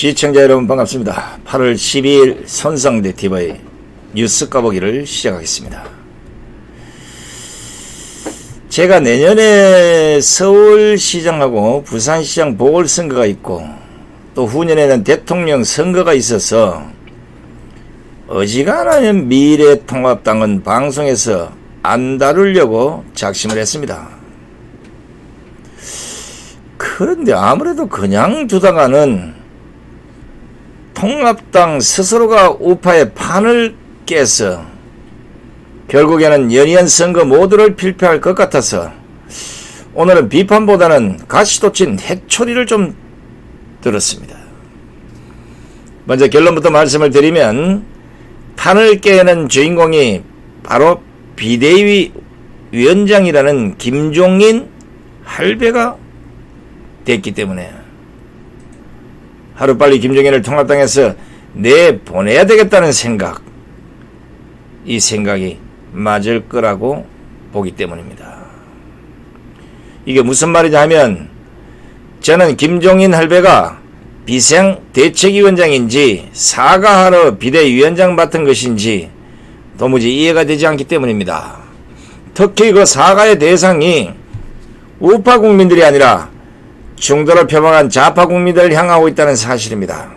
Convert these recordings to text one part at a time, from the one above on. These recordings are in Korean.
시청자 여러분 반갑습니다. 8월 12일 손상대 TV 뉴스 까보기를 시작하겠습니다. 제가 내년에 서울시장하고 부산시장 보궐선거가 있고 또 후년에는 대통령 선거가 있어서 어지간하면 미래통합당은 방송에서 안 다루려고 작심을 했습니다. 그런데 아무래도 그냥 두다가는 통합당 스스로가 우파의 판을 깨서 결국에는 연이은 선거 모두를 필패할 것 같아서 오늘은 비판보다는 가시돋친 해초리를 좀 들었습니다. 먼저 결론부터 말씀을 드리면 판을 깨는 주인공이 바로 비대위 위원장이라는 김종인 할배가 됐기 때문에 하루빨리 김종인을 통합당에서 내보내야 되겠다는 생각, 이 생각이 맞을 거라고 보기 때문입니다. 이게 무슨 말이냐 하면 저는 김종인 할배가 비상대책위원장인지 사과하러 비대위원장 맡은 것인지 도무지 이해가 되지 않기 때문입니다. 특히 그 사과의 대상이 우파 국민들이 아니라 중도를 표방한 좌파 국민들을 향하고 있다는 사실입니다.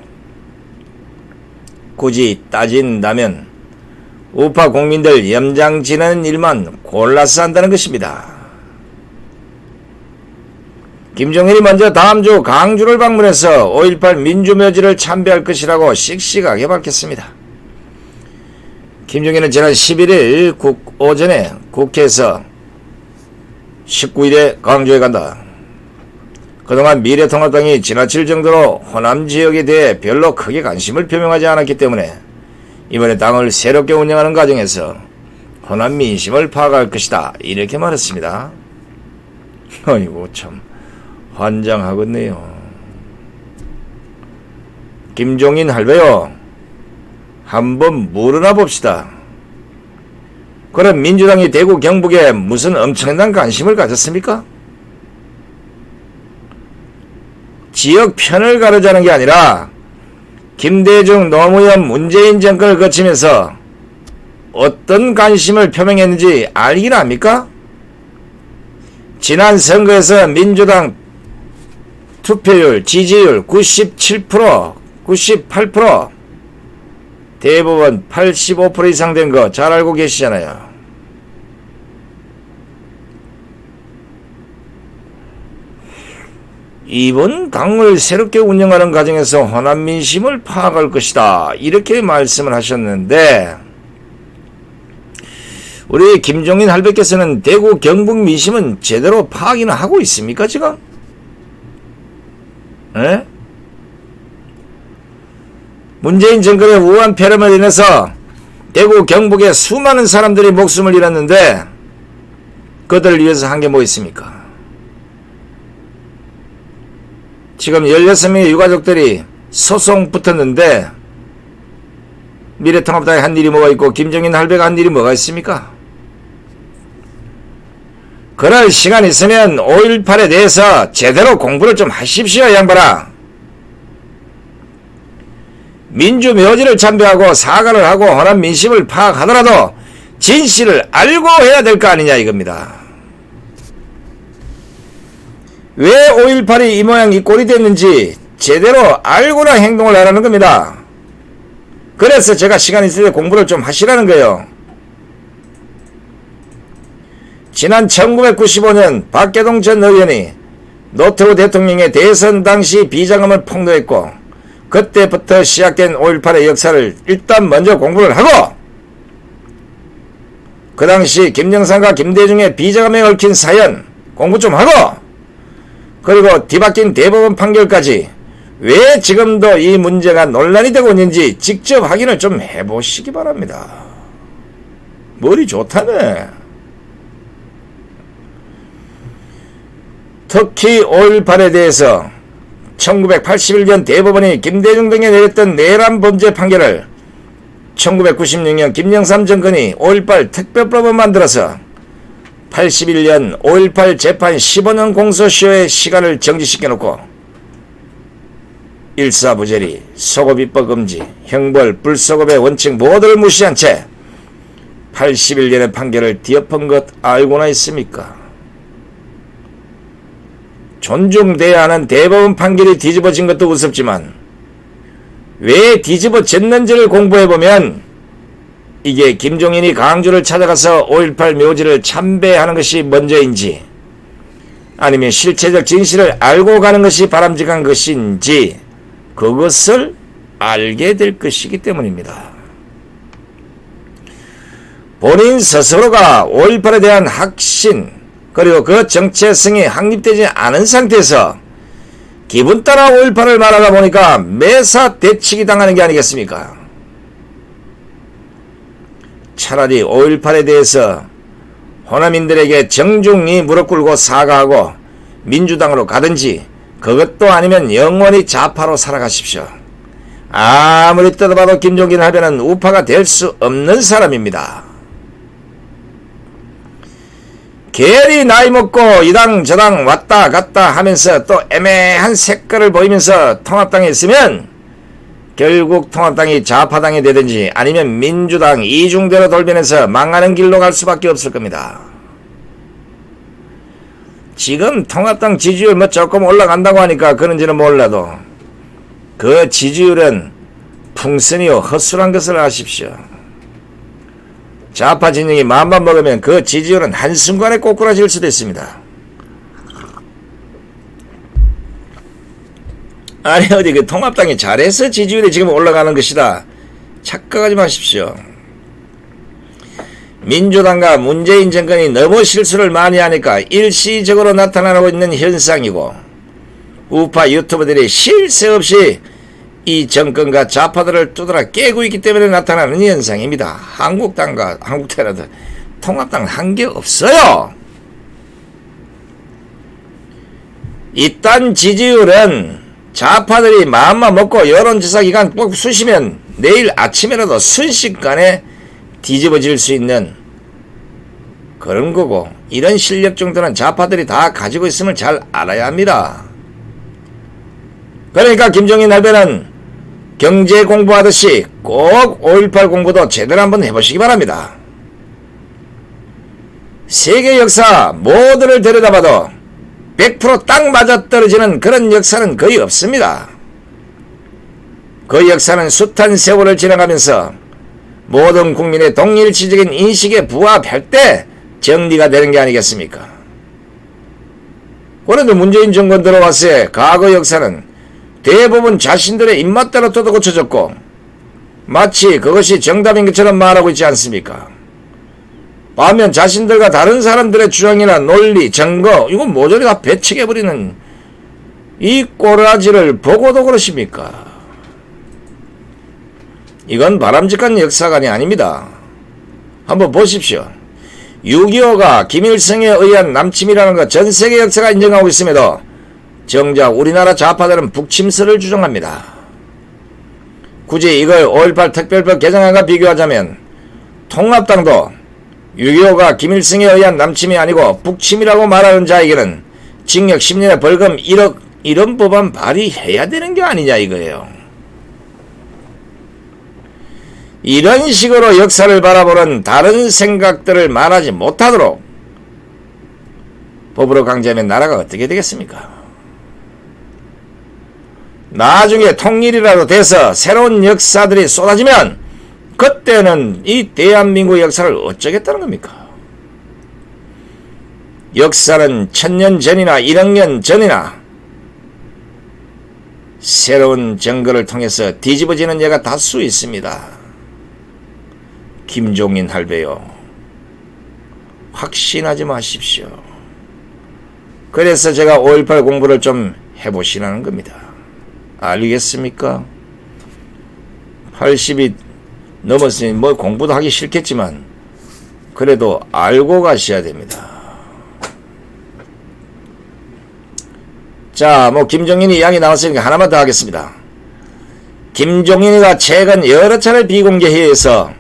굳이 따진다면 우파 국민들 염장 지내는 일만 골라서 한다는 것입니다. 김종인이 먼저 다음 주 강주를 방문해서 5.18 민주묘지를 참배할 것이라고 씩씩하게 밝혔습니다. 김종인은 지난 11일 오전에 국회에서 19일에 강주에 간다. 그동안 미래통합당이 지나칠 정도로 호남 지역에 대해 별로 크게 관심을 표명하지 않았기 때문에 이번에 당을 새롭게 운영하는 과정에서 호남 민심을 파악할 것이다. 이렇게 말했습니다. 아이고 참 환장하겠네요. 김종인 할배요, 한번 물어나 봅시다. 그럼 민주당이 대구 경북에 무슨 엄청난 관심을 가졌습니까? 지역 편을 가르자는 게 아니라 김대중, 노무현, 문재인 정권을 거치면서 어떤 관심을 표명했는지 알긴 합니까? 지난 선거에서 민주당 투표율, 지지율 97%, 98%, 대부분 85% 이상 된 거 잘 알고 계시잖아요. 이번 당을 새롭게 운영하는 과정에서 호남 민심을 파악할 것이다. 이렇게 말씀을 하셨는데 우리 김종인 할배께서는 대구 경북 민심은 제대로 파악이나 하고 있습니까 지금? 에? 문재인 정권의 우한 폐렴을 인해서 대구 경북의 수많은 사람들이 목숨을 잃었는데 그들을 위해서 한 게 뭐 있습니까? 지금 16명의 유가족들이 소송 붙었는데 미래통합당에 한 일이 뭐가 있고 김종인 할배가 한 일이 뭐가 있습니까? 그럴 시간 있으면 5.18에 대해서 제대로 공부를 좀 하십시오, 양반아. 민주묘지를 참배하고 사과를 하고 호남 민심을 파악하더라도 진실을 알고 해야 될 거 아니냐 이겁니다. 왜 5.18이 이 모양 이 꼴이 됐는지 제대로 알고나 행동을 하라는 겁니다. 그래서 제가 시간 있을 때 공부를 좀 하시라는 거예요. 지난 1995년 박계동 전 의원이 노태우 대통령의 대선 당시 비자금을 폭로했고 그때부터 시작된 5.18의 역사를 일단 먼저 공부를 하고 그 당시 김영삼과 김대중의 비자금에 얽힌 사연 공부 좀 하고 그리고 뒤바뀐 대법원 판결까지 왜 지금도 이 문제가 논란이 되고 있는지 직접 확인을 좀 해보시기 바랍니다. 머리 좋다네. 특히 5.18에 대해서 1981년 대법원이 김대중 등에 내렸던 내란 범죄 판결을 1996년 김영삼 정권이 5.18 특별법을 만들어서 81년 5.18 재판 15년 공소시효의 시간을 정지시켜놓고 일사부재리, 소급입법 금지, 형벌, 불소급의 원칙 모두를 무시한 채 81년의 판결을 뒤엎은 것 알고나 있습니까? 존중돼야 하는 대법원 판결이 뒤집어진 것도 우습지만 왜 뒤집어졌는지를 공부해보면 이게 김종인이 강주를 찾아가서 5.18 묘지를 참배하는 것이 먼저인지 아니면 실체적 진실을 알고 가는 것이 바람직한 것인지 그것을 알게 될 것이기 때문입니다. 본인 스스로가 5.18에 대한 확신 그리고 그 정체성이 확립되지 않은 상태에서 기분 따라 5.18을 말하다 보니까 매사 대치기 당하는 게 아니겠습니까? 차라리 5.18에 대해서 호남인들에게 정중히 무릎 꿇고 사과하고 민주당으로 가든지 그것도 아니면 영원히 좌파로 살아가십시오. 아무리 뜯어봐도 김종인 할배는 우파가 될 수 없는 사람입니다. 괜히 나이 먹고 이당 저당 왔다 갔다 하면서 또 애매한 색깔을 보이면서 통합당에 있으면 결국 통합당이 좌파당이 되든지 아니면 민주당 이중대로 돌변해서 망하는 길로 갈 수밖에 없을 겁니다. 지금 통합당 지지율 조금 올라간다고 하니까 그런지는 몰라도 그 지지율은 풍선이요 헛술한 것을 아십시오. 좌파 진영이 마음만 먹으면 그 지지율은 한순간에 꼬꾸라질 수도 있습니다. 아니 어디 그 통합당이 잘해서 지지율이 지금 올라가는 것이다 착각하지 마십시오. 민주당과 문재인 정권이 너무 실수를 많이 하니까 일시적으로 나타나고 있는 현상이고 우파 유튜버들이 쉴 새 없이 이 정권과 좌파들을 두드러 깨고 있기 때문에 나타나는 현상입니다. 한국당이라도 통합당은 한 게 없어요. 이딴 지지율은 좌파들이 마음만 먹고 여론조사 기간 꼭 쑤시면 내일 아침에라도 순식간에 뒤집어질 수 있는 그런 거고 이런 실력 정도는 좌파들이 다 가지고 있음을 잘 알아야 합니다. 그러니까 김종인 할배는 경제 공부하듯이 꼭 5.18 공부도 제대로 한번 해보시기 바랍니다. 세계 역사 모두를 들여다봐도 100% 딱 맞아떨어지는 그런 역사는 거의 없습니다. 그 역사는 숱한 세월을 지나가면서 모든 국민의 동일치적인 인식에 부합할 때 정리가 되는 게 아니겠습니까? 그런데 문재인 정권 들어왔을 과거 역사는 대부분 자신들의 입맛대로 뜯어 고쳐졌고 마치 그것이 정답인 것처럼 말하고 있지 않습니까? 반면 자신들과 다른 사람들의 주장이나 논리, 증거 이건 모조리 다 배척해버리는 이 꼬라지를 보고도 그러십니까? 이건 바람직한 역사관이 아닙니다. 한번 보십시오. 6.25가 김일성에 의한 남침이라는 것 전세계 역사가 인정하고 있음에도 정작 우리나라 좌파들은 북침설을 주장합니다. 굳이 이걸 5.18 특별법 개정안과 비교하자면 통합당도 6.25가 김일성에 의한 남침이 아니고 북침이라고 말하는 자에게는 징역 10년에 벌금 1억 이런 법안 발의해야 되는 게 아니냐 이거예요. 이런 식으로 역사를 바라보는 다른 생각들을 말하지 못하도록 법으로 강제하면 나라가 어떻게 되겠습니까? 나중에 통일이라도 돼서 새로운 역사들이 쏟아지면 그때는 이 대한민국 역사를 어쩌겠다는 겁니까? 역사는 1000년 전이나 1억 년 전이나 새로운 증거를 통해서 뒤집어지는 예가 다수 있습니다. 김종인 할배요. 확신하지 마십시오. 그래서 제가 5.18 공부를 좀 해보시라는 겁니다. 알겠습니까? 80이 넘었으니 뭐 공부도 하기 싫겠지만 그래도 알고 가셔야 됩니다. 자, 김종인이 이야기 나왔으니까 하나만 더 하겠습니다. 김종인이가 최근 여러 차례 비공개 회의에서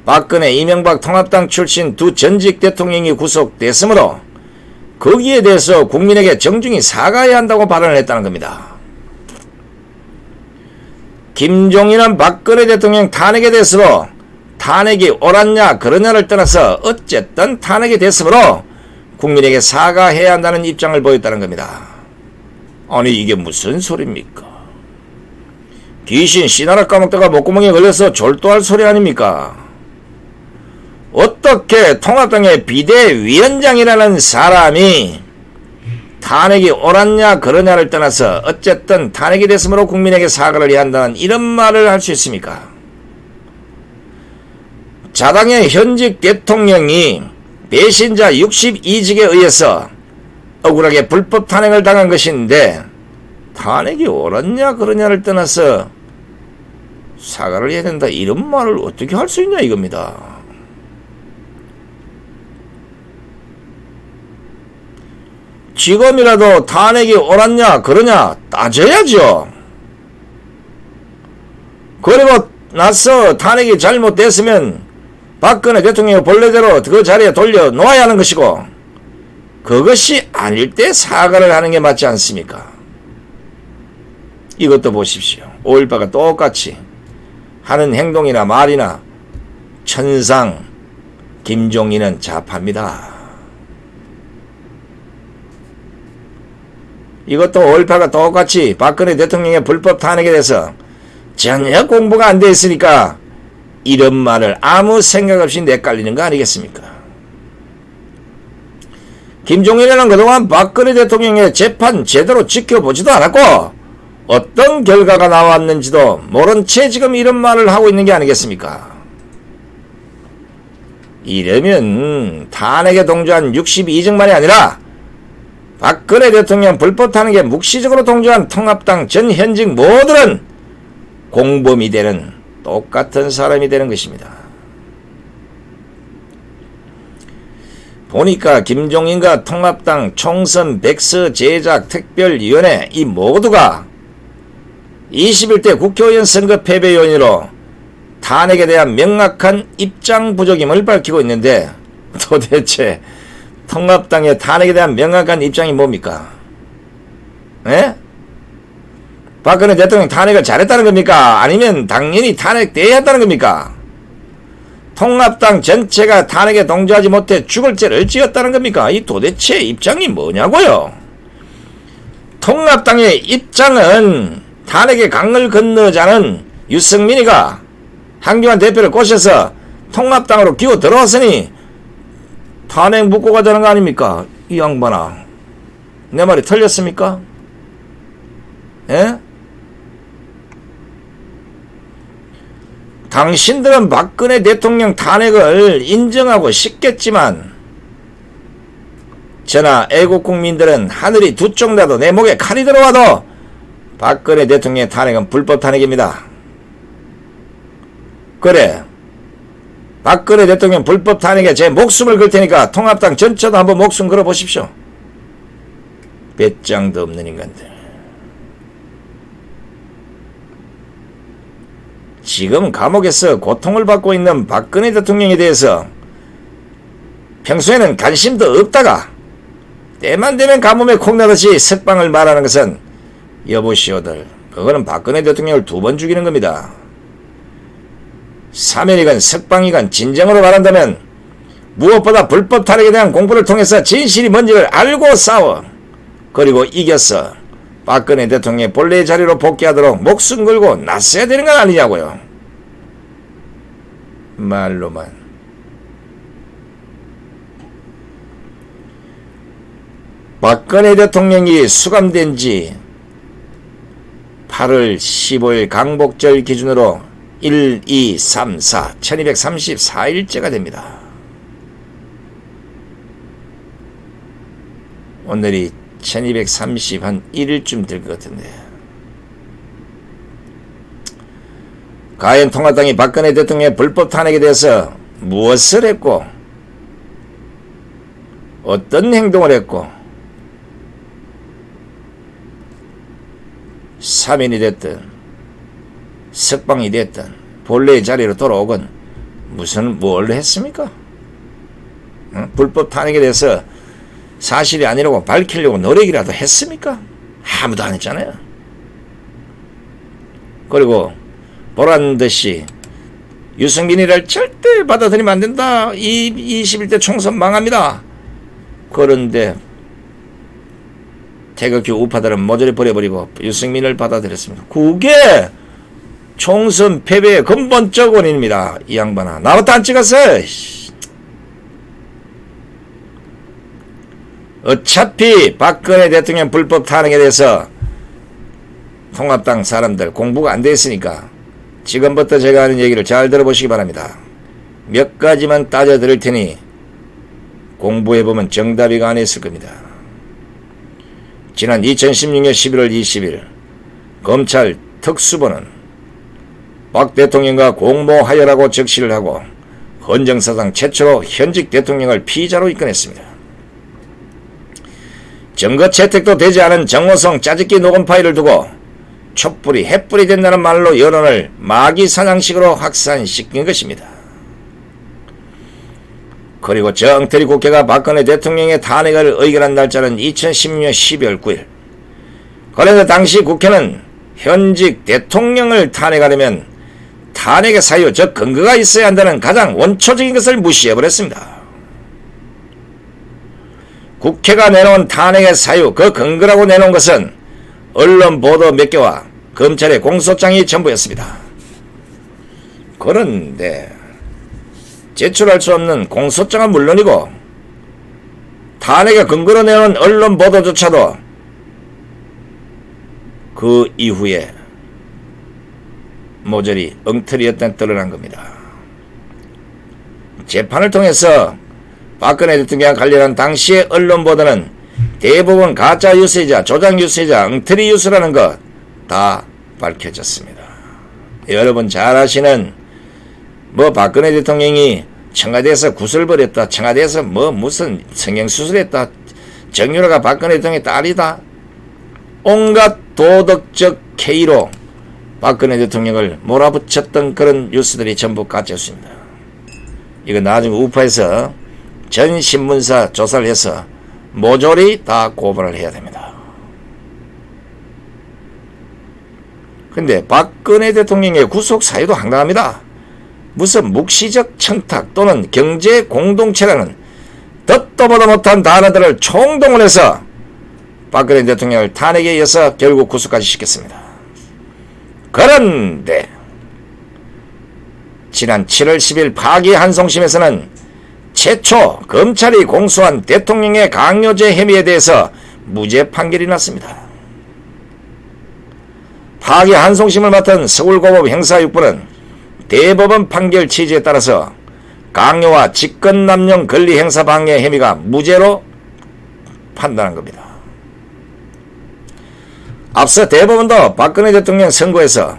박근혜, 이명박 통합당 출신 두 전직 대통령이 구속됐으므로 거기에 대해서 국민에게 정중히 사과해야 한다고 발언을 했다는 겁니다. 김종인은 박근혜 대통령 탄핵에 대해서로 탄핵이 옳았냐 그러냐를 떠나서 어쨌든 탄핵이 됐으므로 국민에게 사과해야 한다는 입장을 보였다는 겁니다. 아니 이게 무슨 소리입니까? 귀신 씨나라 까먹다가 목구멍에 걸려서 졸도할 소리 아닙니까? 어떻게 통합당의 비대위원장이라는 사람이 탄핵이 옳았냐 그러냐를 떠나서 어쨌든 탄핵이 됐으므로 국민에게 사과를 해야 한다는 이런 말을 할 수 있습니까? 자당의 현직 대통령이 배신자 62직에 의해서 억울하게 불법 탄핵을 당한 것인데 탄핵이 옳았냐 그러냐를 떠나서 사과를 해야 된다 이런 말을 어떻게 할 수 있냐 이겁니다. 지금이라도 탄핵이 옳았냐 그러냐 따져야죠. 그리고 나서 탄핵이 잘못됐으면 박근혜 대통령이 본래대로 그 자리에 돌려 놓아야 하는 것이고 그것이 아닐 때 사과를 하는 게 맞지 않습니까? 이것도 보십시오. 5.18가 똑같이 하는 행동이나 말이나 천상 김종인은 좌파입니다. 이것도 5.18가 똑같이 박근혜 대통령의 불법 탄핵에 대해서 전혀 공부가 안 돼 있으니까 이런 말을 아무 생각 없이 내깔리는 거 아니겠습니까? 김종인은 그동안 박근혜 대통령의 재판 제대로 지켜보지도 않았고 어떤 결과가 나왔는지도 모른 채 지금 이런 말을 하고 있는 게 아니겠습니까? 이러면 탄핵에 동조한 62증만이 아니라 박근혜 대통령 불법 탄핵에 묵시적으로 동조한 통합당 전 현직 모두는 공범이 되는 똑같은 사람이 되는 것입니다. 보니까 김종인과 통합당 총선 백서 제작 특별위원회 이 모두가 21대 국회의원 선거 패배 요인으로 탄핵에 대한 명확한 입장 부족임을 밝히고 있는데 도대체 통합당의 탄핵에 대한 명확한 입장이 뭡니까? 예? 박근혜 대통령 탄핵을 잘했다는 겁니까? 아니면 당연히 탄핵돼야 한다는 겁니까? 통합당 전체가 탄핵에 동조하지 못해 죽을 죄를 지었다는 겁니까? 이 도대체 입장이 뭐냐고요? 통합당의 입장은 탄핵의 강을 건너자는 유승민이가 한교안 대표를 꼬셔서 통합당으로 기어 들어왔으니 탄핵 묻고 가자는 거 아닙니까? 이 양반아. 내 말이 틀렸습니까? 예? 당신들은 박근혜 대통령 탄핵을 인정하고 싶겠지만 저나 애국 국민들은 하늘이 두 쪽 나도 내 목에 칼이 들어와도 박근혜 대통령의 탄핵은 불법 탄핵입니다. 그래 박근혜 대통령 불법 탄핵에 제 목숨을 걸 테니까 통합당 전체도 한번 목숨 걸어 보십시오. 배짱도 없는 인간들. 지금 감옥에서 고통을 받고 있는 박근혜 대통령에 대해서 평소에는 관심도 없다가 때만 되면 가뭄에 콩나듯이 석방을 말하는 것은 여보시오들 그거는 박근혜 대통령을 2번 죽이는 겁니다. 사면이건 석방이건 진정으로 말한다면 무엇보다 불법 탄핵에 대한 공부를 통해서 진실이 뭔지를 알고 싸워 그리고 이겼어 박근혜 대통령의 본래의 자리로 복귀하도록 목숨 걸고 나서야 되는 건 아니냐고요. 말로만. 박근혜 대통령이 수감된 지 8월 15일 강복절 기준으로 1, 2, 3, 4, 1234일째가 됩니다. 오늘이 1231일쯤 될 것 같은데 과연 통합당이 박근혜 대통령의 불법 탄핵에 대해서 무엇을 했고 어떤 행동을 했고 사면이 됐든 석방이 됐든 본래의 자리로 돌아오건 뭘 했습니까? 불법 탄핵에 대해서 사실이 아니라고 밝히려고 노력이라도 했습니까? 아무도 안 했잖아요. 그리고 보란 듯이 유승민이를 절대 받아들이면 안 된다. 이 21대 총선 망합니다. 그런데 태극기 우파들은 모조리 버려버리고 유승민을 받아들였습니다. 그게 총선 패배의 근본적 원인입니다. 이 양반아. 나부터 안 찍었어. 어차피 박근혜 대통령 불법 탄핵에 대해서 통합당 사람들 공부가 안 돼 있으니까 지금부터 제가 하는 얘기를 잘 들어보시기 바랍니다. 몇 가지만 따져 드릴 테니 공부해보면 정답이 그 안에 있을 겁니다. 지난 2016년 11월 20일 검찰 특수본은 박 대통령과 공모하여라고 적시를 하고 헌정사상 최초로 현직 대통령을 피의자로 입건했습니다. 증거 채택도 되지 않은 정호성 짜집기 녹음 파일을 두고 촛불이 햇불이 된다는 말로 여론을 마귀사냥식으로 확산시킨 것입니다. 그리고 정태리 국회가 박근혜 대통령의 탄핵을 의결한 날짜는 2016년 12월 9일. 그래서 당시 국회는 현직 대통령을 탄핵하려면 탄핵의 사유, 즉 근거가 있어야 한다는 가장 원초적인 것을 무시해버렸습니다. 국회가 내놓은 탄핵의 사유, 그 근거라고 내놓은 것은 언론 보도 몇 개와 검찰의 공소장이 전부였습니다. 그런데 제출할 수 없는 공소장은 물론이고 탄핵의 근거로 내놓은 언론 보도조차도 그 이후에 모조리 엉터리였다는 드러난 겁니다. 재판을 통해서 박근혜 대통령과 관련한 당시의 언론 보도는 대부분 가짜 뉴스이자 조작 뉴스이자 엉터리 뉴스라는 것 다 밝혀졌습니다. 여러분 잘 아시는 박근혜 대통령이 청와대에서 구슬 버렸다, 청와대에서 무슨 성형수술했다, 정유라가 박근혜 대통령의 딸이다, 온갖 도덕적 K로 박근혜 대통령을 몰아붙였던 그런 뉴스들이 전부 가짜였습니다. 이거 나중에 우파에서 전 신문사 조사를 해서 모조리 다 고발을 해야 됩니다. 근데 박근혜 대통령의 구속 사유도 황당합니다. 무슨 묵시적 청탁 또는 경제 공동체라는 듣도 보도 못한 단어들을 총동원 해서 박근혜 대통령을 탄핵에 이어서 결국 구속까지 시켰습니다. 그런데 지난 7월 10일 파기환송심에서는 최초 검찰이 공소한 대통령의 강요죄 혐의에 대해서 무죄 판결이 났습니다. 파기환송심을 맡은 서울고법 형사6부는 대법원 판결 취지에 따라서 강요와 직권남용 권리행사 방해 혐의가 무죄로 판단한 겁니다. 앞서 대법원도 박근혜 대통령 선고에서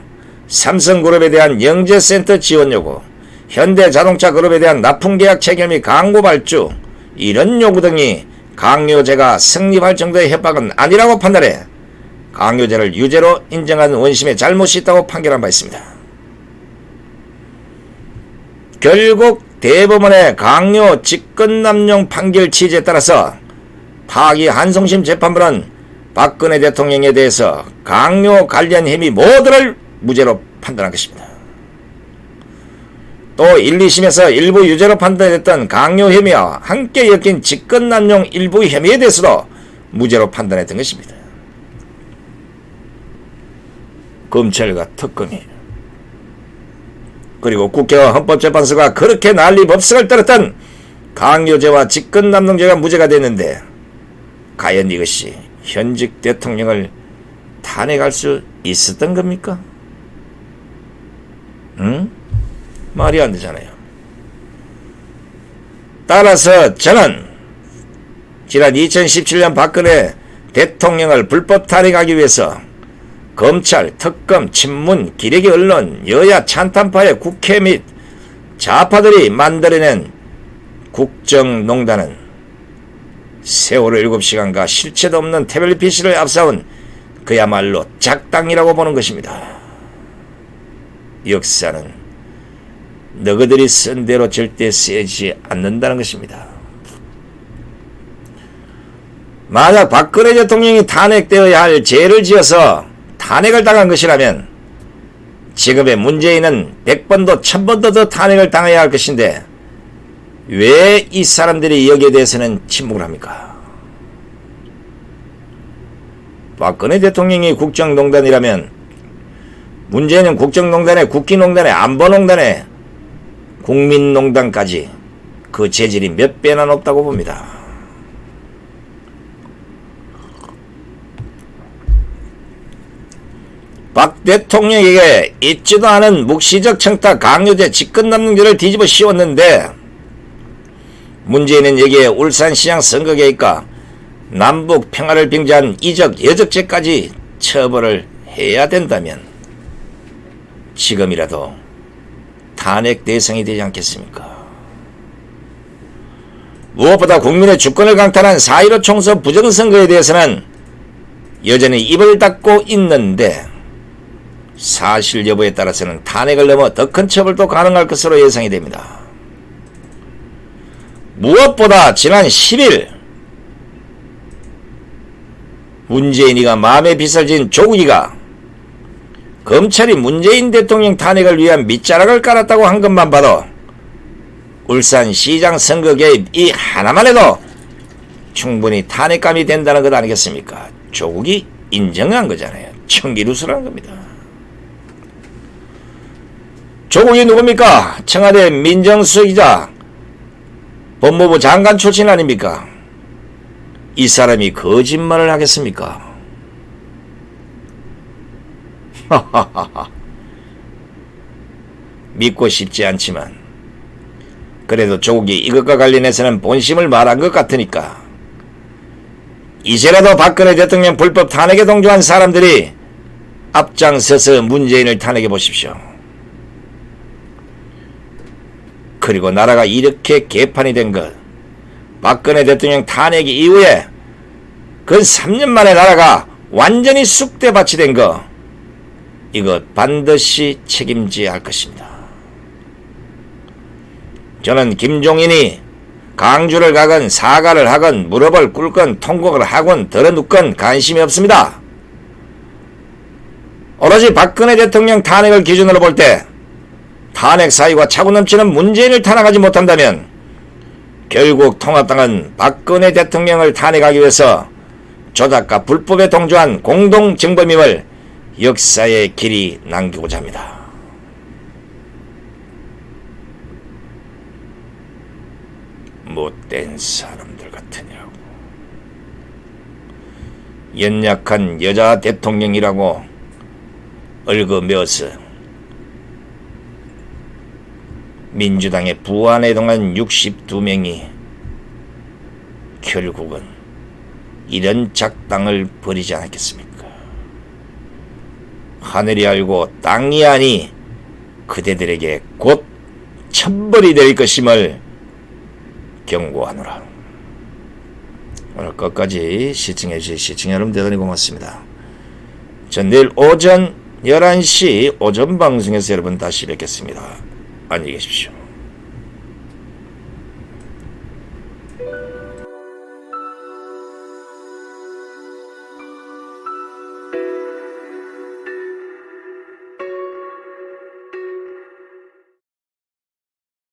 삼성그룹에 대한 영재센터 지원 요구, 현대자동차그룹에 대한 납품계약 체결 및 광고 발주 이런 요구 등이 강요죄가 성립할 정도의 협박은 아니라고 판단해 강요죄를 유죄로 인정한 원심의 잘못이 있다고 판결한 바 있습니다. 결국 대법원의 강요 직권남용 판결 취지에 따라서 파기환송심 재판부는 박근혜 대통령에 대해서 강요 관련 혐의 모두를 무죄로 판단한 것입니다. 또 1, 2심에서 일부 유죄로 판단했던 강요 혐의와 함께 엮인 직권남용 일부 혐의에 대해서도 무죄로 판단했던 것입니다. 검찰과 특검이 그리고 국회와 헌법재판소가 그렇게 난리법석을 떨었던 강요죄와 직권남용죄가 무죄가 됐는데 과연 이것이 현직 대통령을 탄핵할 수 있었던 겁니까? 말이 안 되잖아요. 따라서 저는 지난 2017년 박근혜 대통령을 불법 탄핵하기 위해서 검찰, 특검, 친문, 기레기 언론, 여야 찬탄파의 국회 및 좌파들이 만들어낸 국정농단은 세월호 7시간과 실체도 없는 태블릿 PC를 앞세운 그야말로 작당이라고 보는 것입니다. 역사는 너희들이 쓴 대로 절대 쓰여지지 않는다는 것입니다. 만약 박근혜 대통령이 탄핵되어야 할 죄를 지어서 탄핵을 당한 것이라면 지금의 문재인은 100번도 1000번도 더 탄핵을 당해야 할 것인데 왜 이 사람들이 여기에 대해서는 침묵을 합니까? 박근혜 대통령이 국정농단이라면 문재인은 국정농단에 국기농단에 안보농단에 국민농단까지 그 재질이 몇 배나 높다고 봅니다. 박 대통령에게 있지도 않은 묵시적 청탁 강요죄 직권남용죄를 뒤집어 씌웠는데 문재인은 여기에 울산시장 선거개입과 남북 평화를 빙자한 이적 여적죄까지 처벌을 해야 된다면 지금이라도 탄핵 대상이 되지 않겠습니까? 무엇보다 국민의 주권을 강탈한 4.15 총선 부정선거에 대해서는 여전히 입을 닫고 있는데 사실 여부에 따라서는 탄핵을 넘어 더 큰 처벌도 가능할 것으로 예상이 됩니다. 무엇보다 지난 10일 문재인이가 마음에 빚을 진 조국이가 검찰이 문재인 대통령 탄핵을 위한 밑자락을 깔았다고 한 것만 봐도 울산시장 선거 개입 이 하나만 해도 충분히 탄핵감이 된다는 것 아니겠습니까? 조국이 인정한 거잖아요. 청기루수라는 겁니다. 조국이 누굽니까? 청와대 민정수석이자 법무부 장관 출신 아닙니까? 이 사람이 거짓말을 하겠습니까? 믿고 싶지 않지만 그래도 조국이 이것과 관련해서는 본심을 말한 것 같으니까 이제라도 박근혜 대통령 불법 탄핵에 동조한 사람들이 앞장서서 문재인을 탄핵해 보십시오. 그리고 나라가 이렇게 개판이 된 것, 박근혜 대통령 탄핵 이후에 그 3년 만에 나라가 완전히 쑥대밭이 된 거, 이거 반드시 책임져야 할 것입니다. 저는 김종인이 강주를 가건 사과를 하건 무릎을 꿇건 통곡을 하건 덜어눕건 관심이 없습니다. 오로지 박근혜 대통령 탄핵을 기준으로 볼 때 탄핵 사유가 차고 넘치는 문재인을 탄핵하지 못한다면 결국 통합당은 박근혜 대통령을 탄핵하기 위해서 조작과 불법에 동조한 공동정범임을 역사의 길이 남기고자 합니다. 못된 사람들 같으냐고. 연약한 여자 대통령이라고 얽어매어서 민주당의 부안에 동한 62명이 결국은 이런 작당을 벌이지 않았겠습니까? 하늘이 알고 땅이 아니 그대들에게 곧 천벌이 될 것임을 경고하노라. 오늘 끝까지 시청해주신 시청 여러분 대단히 고맙습니다. 전 내일 오전 11시 오전 방송에서 여러분 다시 뵙겠습니다. 안녕히 계십시오.